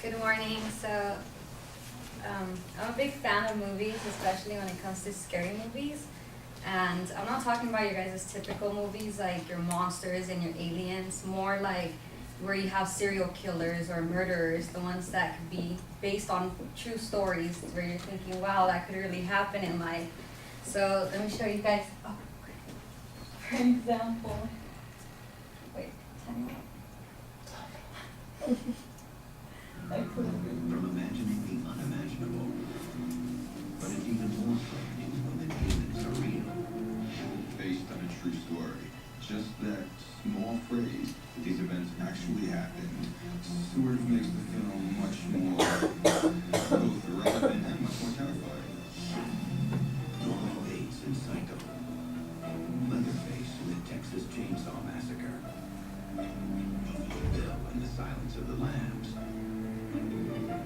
Good morning. I'm a big fan of movies, especially when it comes to scary movies. And I'm not talking about your guys' typical movies like your monsters and your aliens, more like where you have serial killers or murderers, the ones that could be based on true stories where you're thinking, wow, that could really happen in life. So let me show you guys, for example, wait, time out. From imagining the unimaginable. But it's even more frightening when the demons are real. Based on a true story. Just that small phrase that these events actually happened sort of makes the film much more both relevant and much more terrifying. Norman Bates in Psycho. Leatherface in the Texas Chainsaw Massacre. Bill in The Silence of the Lambs.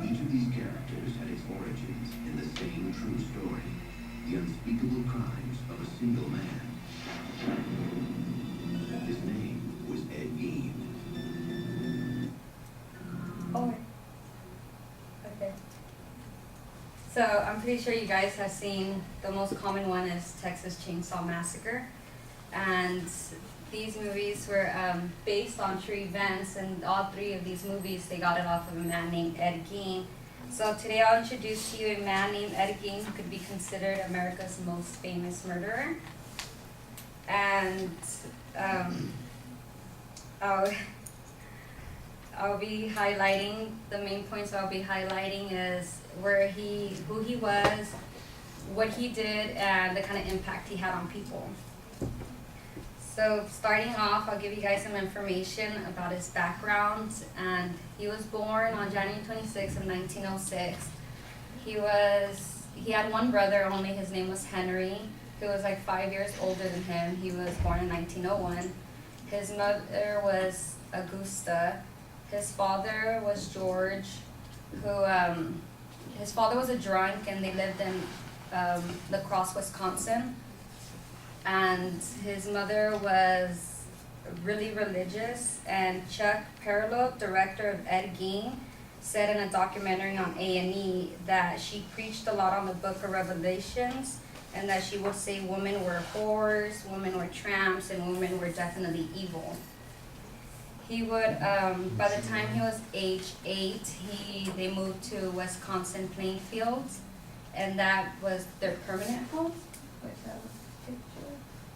Each of these characters had its origins in the same true story. The unspeakable crimes of a single man. His name was Ed Gein. Oh, okay. So I'm pretty sure you guys have seen the most common one is Texas Chainsaw Massacre, and these movies were based on true events, and all three of these movies they got it off of a man named Ed Gein. So today I'll introduce to you a man named Ed Gein who could be considered America's most famous murderer, and I'll be highlighting, the main points I'll be highlighting is who he was, what he did, and the kind of impact he had on people. So starting off, I'll give you guys some information about his background. And he was born on January 26th of 1906. He had one brother only, his name was Henry, who was like 5 years older than him. He was born in 1901. His mother was Augusta. His father was George, who, his father was a drunk, and they lived in La Crosse, Wisconsin. And his mother was really religious, and Chuck Perlow, director of Ed Gein, said in a documentary on A&E that she preached a lot on the book of Revelations, and that she would say women were whores, women were tramps, and women were definitely evil. He would, by the time he was age 8, they moved to Wisconsin Plainfield, and that was their permanent home. Where's that picture?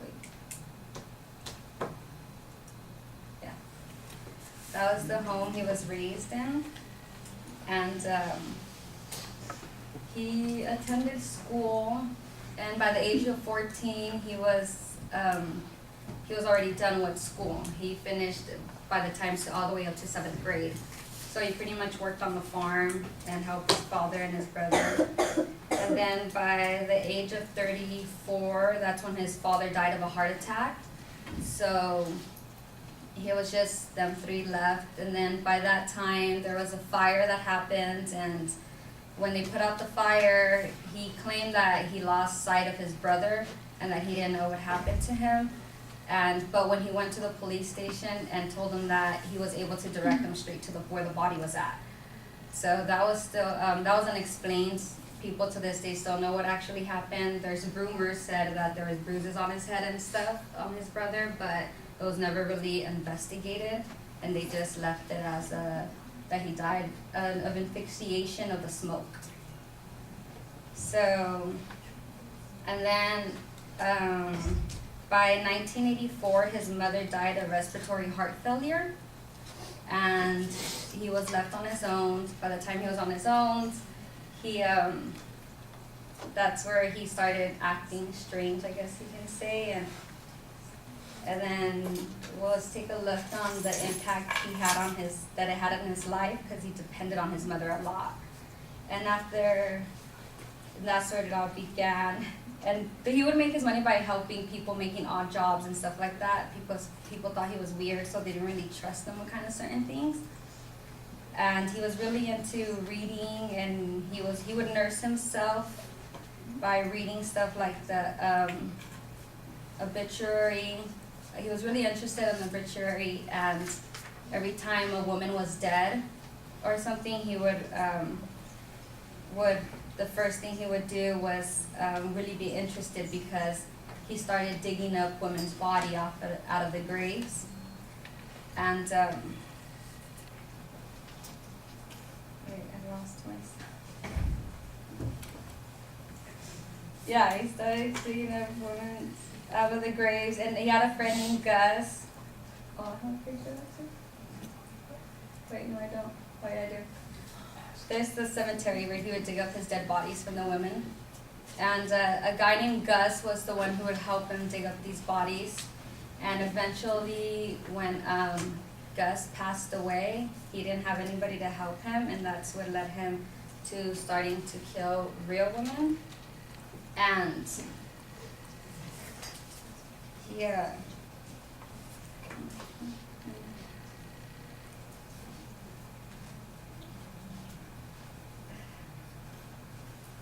Wait. Yeah. That was the home he was raised in, and he attended school, and by the age of 14, he was already done with school. He finished by the time all the way up to 7th grade. So he pretty much worked on the farm and helped his father and his brother. And then by the age of 34, that's when his father died of a heart attack. So he was just them three left. And then by that time, there was a fire that happened, and when they put out the fire, he claimed that he lost sight of his brother and that he didn't know what happened to him. But when he went to the police station and told them that, he was able to direct them straight to where the body was at. So that was still, that was unexplained. People to this day still know what actually happened. There's rumors said that there was bruises on his head and stuff on his brother, but it was never really investigated, and they just left it as that he died of asphyxiation of the smoke. So, and then by 1984, his mother died of respiratory heart failure, and he was left on his own. By the time he was on his own, he that's where he started acting strange, I guess you can say, and then let's take a look on the impact that it had in his life, because he depended on his mother a lot. And after that's where it all began. And he would make his money by helping people, making odd jobs and stuff like that. People thought he was weird, so they didn't really trust him with kind of certain things. And he was really into reading, and he would nurse himself by reading stuff like the obituary. He was really interested in the obituary, and every time a woman was dead, or something, he would the first thing he would do was really be interested, because he started digging up women's body out of the graves. And wait, I lost my. Yeah, he started digging up women out of the graves, and he had a friend named Gus. Oh, I have a picture of that too. Wait, no, I don't. Wait, I do. There's the cemetery where he would dig up his dead bodies from the women. And a guy named Gus was the one who would help him dig up these bodies. And eventually, when Gus passed away, he didn't have anybody to help him, and that's what led him to starting to kill real women. And yeah.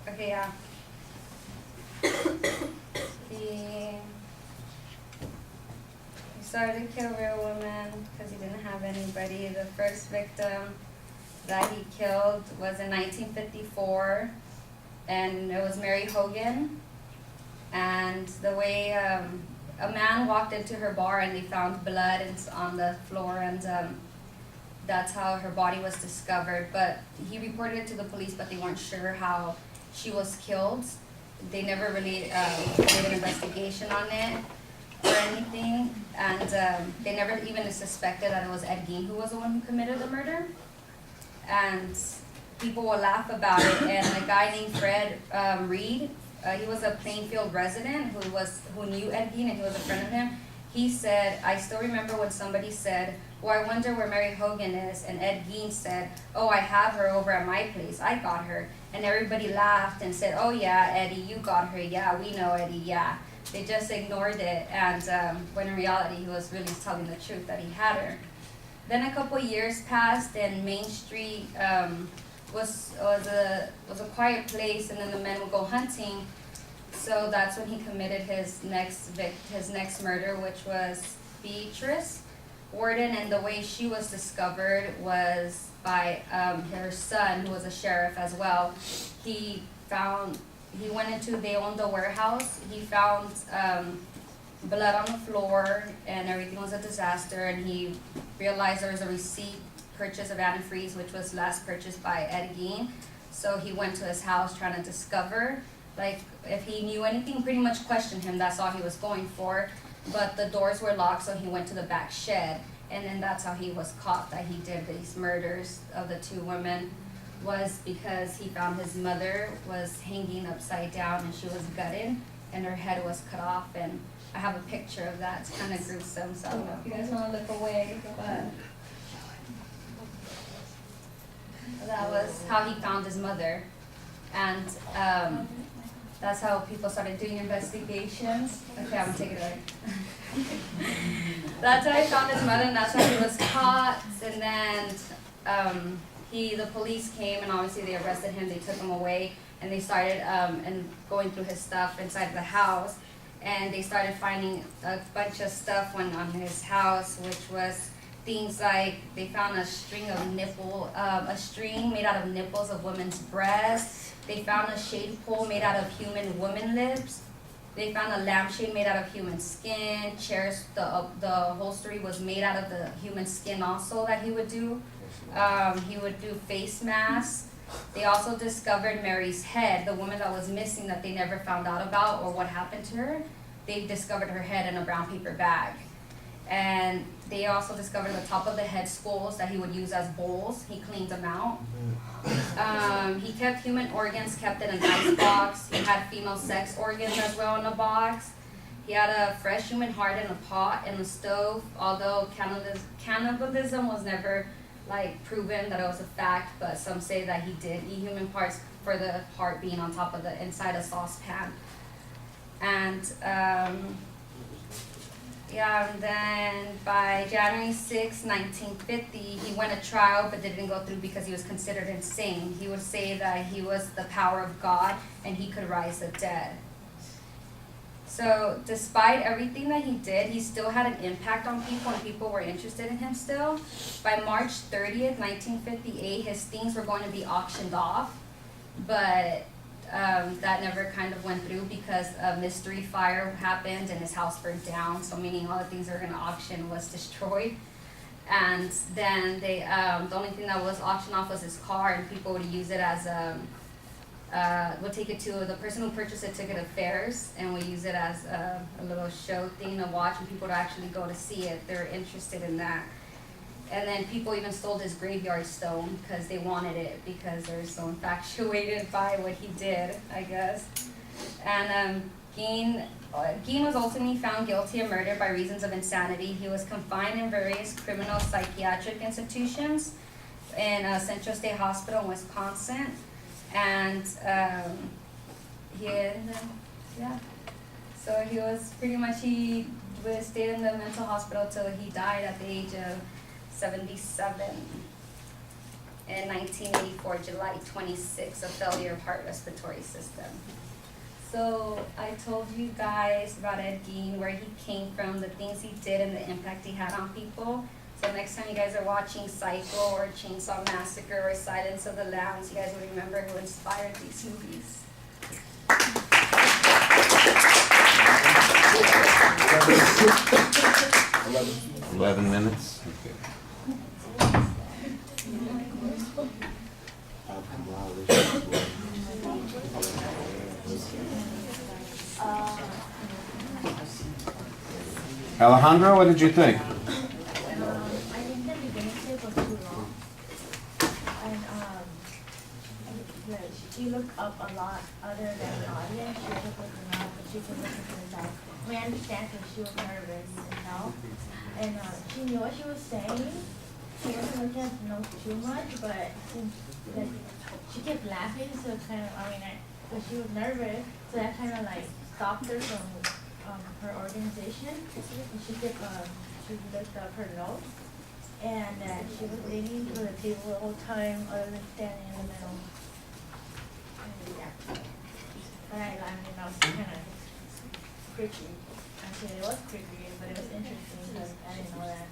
Okay, yeah. He started to kill real women because he didn't have anybody. The first victim that he killed was in 1954, and it was Mary Hogan. And the way a man walked into her bar and they found blood on the floor, and that's how her body was discovered. But he reported it to the police, but they weren't sure how she was killed. They never really did an investigation on it or anything, and they never even suspected that it was Ed Gein who was the one who committed the murder. And people will laugh about it. And a guy named Fred Reed, he was a Plainfield resident who knew Ed Gein, and he was a friend of him. He said, I still remember when somebody said, well, I wonder where Mary Hogan is, and Ed Gein said, oh, I have her over at my place, I got her. And everybody laughed and said, oh yeah, Eddie, you got her, yeah, we know Eddie, yeah. They just ignored it, and when in reality he was really telling the truth that he had her. Then a couple years passed, and Main Street was a quiet place, and then the men would go hunting. So that's when he committed his next murder, which was Beatrice Warden. And the way she was discovered was by her son, who was a sheriff as well. They owned a warehouse. He found blood on the floor, and everything was a disaster. And he realized there was a receipt purchase of antifreeze, which was last purchased by Ed Gein. So he went to his house trying to discover, like, if he knew anything, pretty much questioned him. That's all he was going for. But the doors were locked, so he went to the back shed. And then that's how he was caught that he did these murders of the two women, was because he found his mother was hanging upside down, and she was gutted, and her head was cut off. And I have a picture of that. It's kind of gruesome, so I don't know if you guys want to look away, but that was how he found his mother. And that's how people started doing investigations. Okay, I'm gonna take it away. That's how he found his mother, and that's how he was caught. And then the police came, and obviously they arrested him. They took him away, and they started going through his stuff inside the house. And they started finding a bunch of stuff on his house, which was things like they found a string made out of nipples of women's breasts. They found a shade pole made out of human woman lips. They found a lampshade made out of human skin. Chairs, the upholstery was made out of the human skin also that he would do. He would do face masks. They also discovered Mary's head, the woman that was missing that they never found out about or what happened to her. They discovered her head in a brown paper bag. And they also discovered the top of the head skulls that he would use as bowls. He cleaned them out. He kept human organs kept in an ice box. He had female sex organs as well in a box. He had a fresh human heart in a pot in the stove, although cannibalism was never proven that it was a fact, but some say that he did eat human parts for the heart being on top of inside a saucepan. And and then by January 6, 1950, he went to trial but didn't go through because he was considered insane. He would say that he was the power of God and he could rise the dead. So despite everything that he did, he still had an impact on people and people were interested in him still. By March 30th, 1958, his things were going to be auctioned off, but that never kind of went through because a mystery fire happened and his house burned down, so meaning all the things they were going to auction was destroyed. And then they, the only thing that was auctioned off was his car, and people would use it as would take it to, the person who purchased it took it to fairs and would use it as a little show thing to watch, and people would actually go to see it. They were interested in that. And then people even stole his graveyard stone because they wanted it, because they were so infatuated by what he did, I guess. And Geen was ultimately found guilty of murder by reasons of insanity. He was confined in various criminal psychiatric institutions in Central State Hospital in Wisconsin. And so he was pretty much, he stayed in the mental hospital till he died at the age of 77 in 1984, July 26, a failure of heart respiratory system. So I told you guys about Ed Gein, where he came from, the things he did, and the impact he had on people. So next time you guys are watching Psycho or Chainsaw Massacre or Silence of the Lambs, you guys will remember who inspired these movies. 11 minutes. Alejandro, what did you think? I think the beginning clip was too long. And she looked up a lot other than the audience. She kept looking up, but she could listen to the back. I mean, I understand because she was nervous and all. And she knew what she was saying. She wasn't looking at the notes too much, but since like, she kept laughing, so it kind of, but she was nervous, so that kind of like stopped her from her organization. And she kept, she looked up her notes, and she was leaning to the table the whole time, other than standing in the middle. And yeah, but I mean, I was kind of creepy. Actually, it was creepy, but it was interesting because I didn't know that.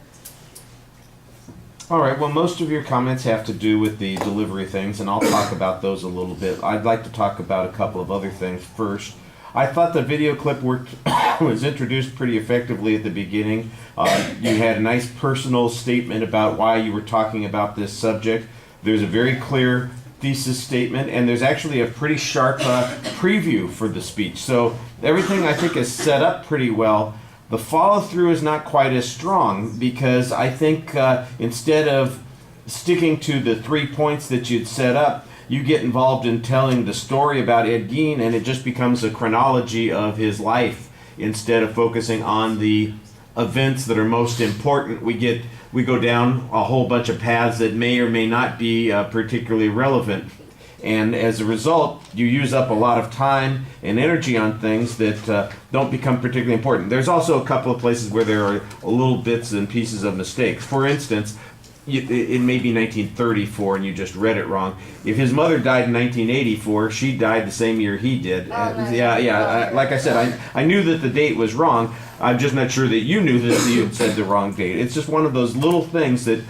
All right, well, most of your comments have to do with the delivery things, and I'll talk about those a little bit. I'd like to talk about a couple of other things first. I thought the video clip was introduced pretty effectively at the beginning. You had a nice personal statement about why you were talking about this subject. There's a very clear thesis statement, and there's actually a pretty sharp preview for the speech. So everything, I think, is set up pretty well. The follow-through is not quite as strong because I think instead of sticking to the 3 points that you'd set up, you get involved in telling the story about Ed Gein, and it just becomes a chronology of his life instead of focusing on the events that are most important. We go down a whole bunch of paths that may or may not be particularly relevant. And as a result, you use up a lot of time and energy on things that don't become particularly important. There's also a couple of places where there are little bits and pieces of mistakes. For instance, it may be 1934 and you just read it wrong. If his mother died in 1984, she died the same year he did. Like I said, I knew that the date was wrong. I'm just not sure that you knew that you had said the wrong date. It's just one of those little things that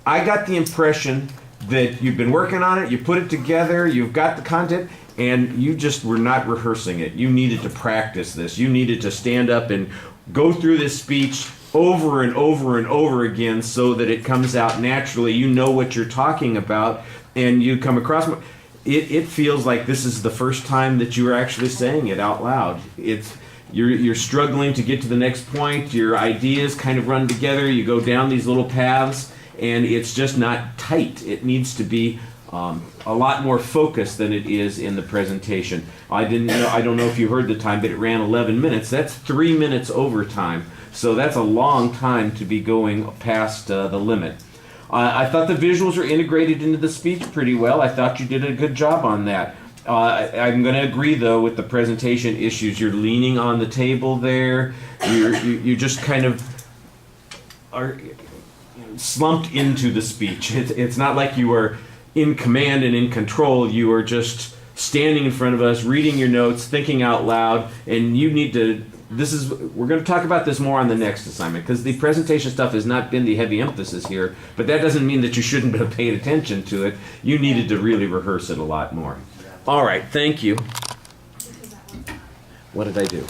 I got the impression that you've been working on it, you put it together, you've got the content, and you just were not rehearsing it. You needed to practice this. You needed to stand up and go through this speech over and over and over again so that it comes out naturally. You know what you're talking about, and you come across it feels like this is the first time that you are actually saying it out loud. You're struggling to get to the next point. Your ideas kind of run together. You go down these little paths, and it's just not tight. It needs to be a lot more focused than it is in the presentation. I don't know if you heard the time, but it ran 11 minutes. That's 3 minutes overtime. So that's a long time to be going past the limit. I thought the visuals were integrated into the speech pretty well. I thought you did a good job on that. I'm going to agree, though, with the presentation issues. You're leaning on the table there. You just kind of are slumped into the speech. It's not like you are in command and in control. You are just standing in front of us, reading your notes, thinking out loud, and you need to. We're going to talk about this more on the next assignment, because the presentation stuff has not been the heavy emphasis here, but that doesn't mean that you shouldn't have paid attention to it. You needed to really rehearse it a lot more. All right, thank you. What did I do?